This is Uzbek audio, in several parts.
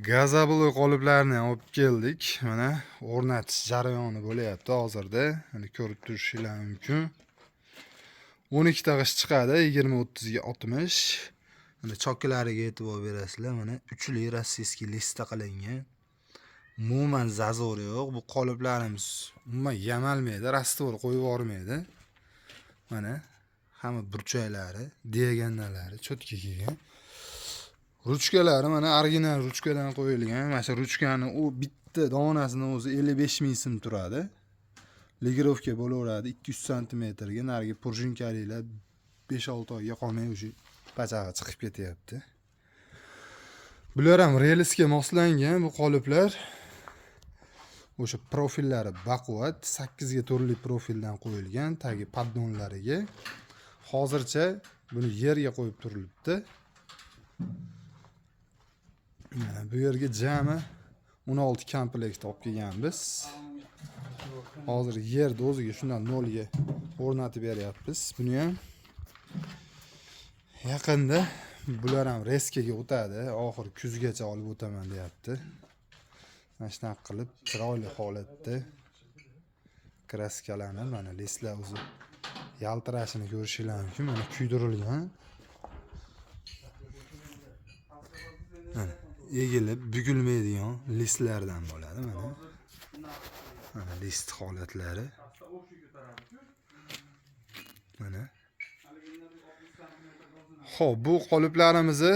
Gazablo qoliplarni olib keldik. Mana o'rnatish jarayoni bo'lyapti hozirda. Mana ko'rib turishingiz mumkin. 12 ta g'ish chiqadi, 20-30 ga 60. Mana choklariga e'tibor berasizlar. Mana uchli rossiyskiy listda qilingan. Umuman zazor yo'q. Bu qoliplarimiz umuman yamalmaydi, rastvor qo'yib yubormaydi. Mana hamma burchaklari, diagonallari cho'tka kelgan. Ruchkalari mana original ruchkadan qo'yilgan. Mana shu ruchkani u bitta donasini o'zi 55 ming so'm turadi. Ligirovka bo'laveradi 200 sm ga, narigi prujinkaliklar 5-6 oyga qolmay o'sha pachag'i chiqib ketyapti. Bular ham relsga moslangan bu qoliplar. O'sha profillari baquvvat, 8 ga turli profildan qo'yilgan, tagi paddonlariga. Hozircha buni yerga qo'yib turilibdi. Mana bu yerga jami 16 komplekt olib kelganmiz. Hozir yerni o'ziga shundan 0 ga o'rnatib beryapmiz. Buni ham yaqinda bular ham reskaga o'tadi. Oxir kuzgacha olib o'taman deyapti. Mana shunaqa qilib chiroyli holatda kraskalarni, mana listlar o'zi yaltirashini ko'rishingiz mumkin. Mana kuydirilgan. Mana egilib bukilmaydigan listlardan bo'ladi mana. Mana list holatlari. Mana. Xo'p, bu qoliplarimizni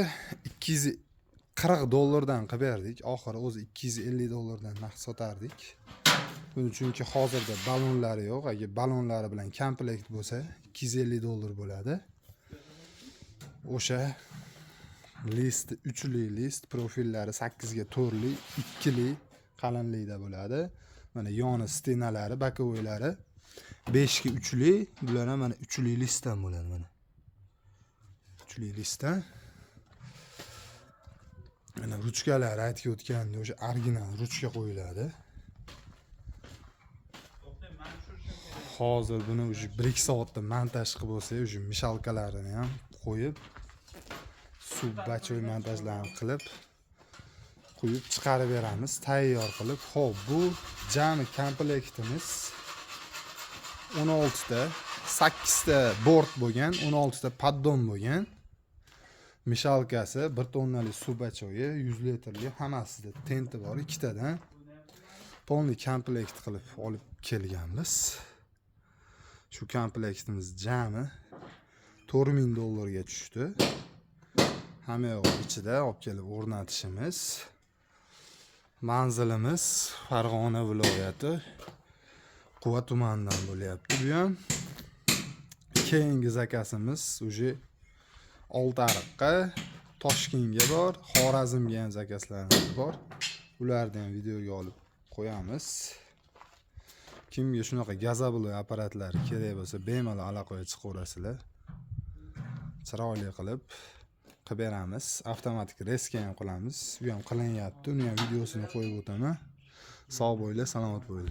$240 qilib berdik. Oxiri o'zi $250 narx sotardik. Buning chunki hozirda balonlari yo'q. Agar balonlari bilan komplekt bo'lsa $250 bo'ladi. O'sha list, uchli list, profillari 8 ga turli, 2 li qalinlikda bo'ladi. Mana yoni stenalari, bokovoylari 5 ga 3 li, bular ham mana 3 li listdan bo'ladi mana. 3 li listdan. Mana ruchkalari aytib o'tgandek o'sha original ruchka qo'yiladi. Hozir buni o'sha 1-2 soatda montaj qilib bo'lsa, o'sha mishalkalarini ham qo'yib, suv bachoy montajlarini qilib quyib chiqarib beramiz, tayyor qilib. Xo'p, bu jami komplektimiz 16 ta, 8 ta bort bo'lgan, 16 ta paddon bo'lgan. Mishalkasi 1 tonnalik suv bachoyi, 100 litrli hammasida tenti bor, 2 tadan polni komplekt qilib olib kelganmiz. Shu komplektimiz jami $4000 ga tushdi. Hamma yo'q ichida olib kelib o'rnatishimiz. Manzilimiz Farg'ona viloyati Quva tumanidan bo'lyapti. Bu ham keyingi zakasimiz o'sha Oltiariqqa, Toshkentga bor, Xorazmga ham zakaslarimiz bor. Ularni ham videoga olib qo'yamiz. Kimga shunaqa gazablo apparatlari kerak bo'lsa, bemalol aloqaga chiqaverasizlar. Chiroyli qilib beramiz. Avtomatik reska ham qilamiz. Bu ham qilinyapti. Uni ham videosini qo'yib o'taman. Sog' bo'linglar, salomat bo'linglar.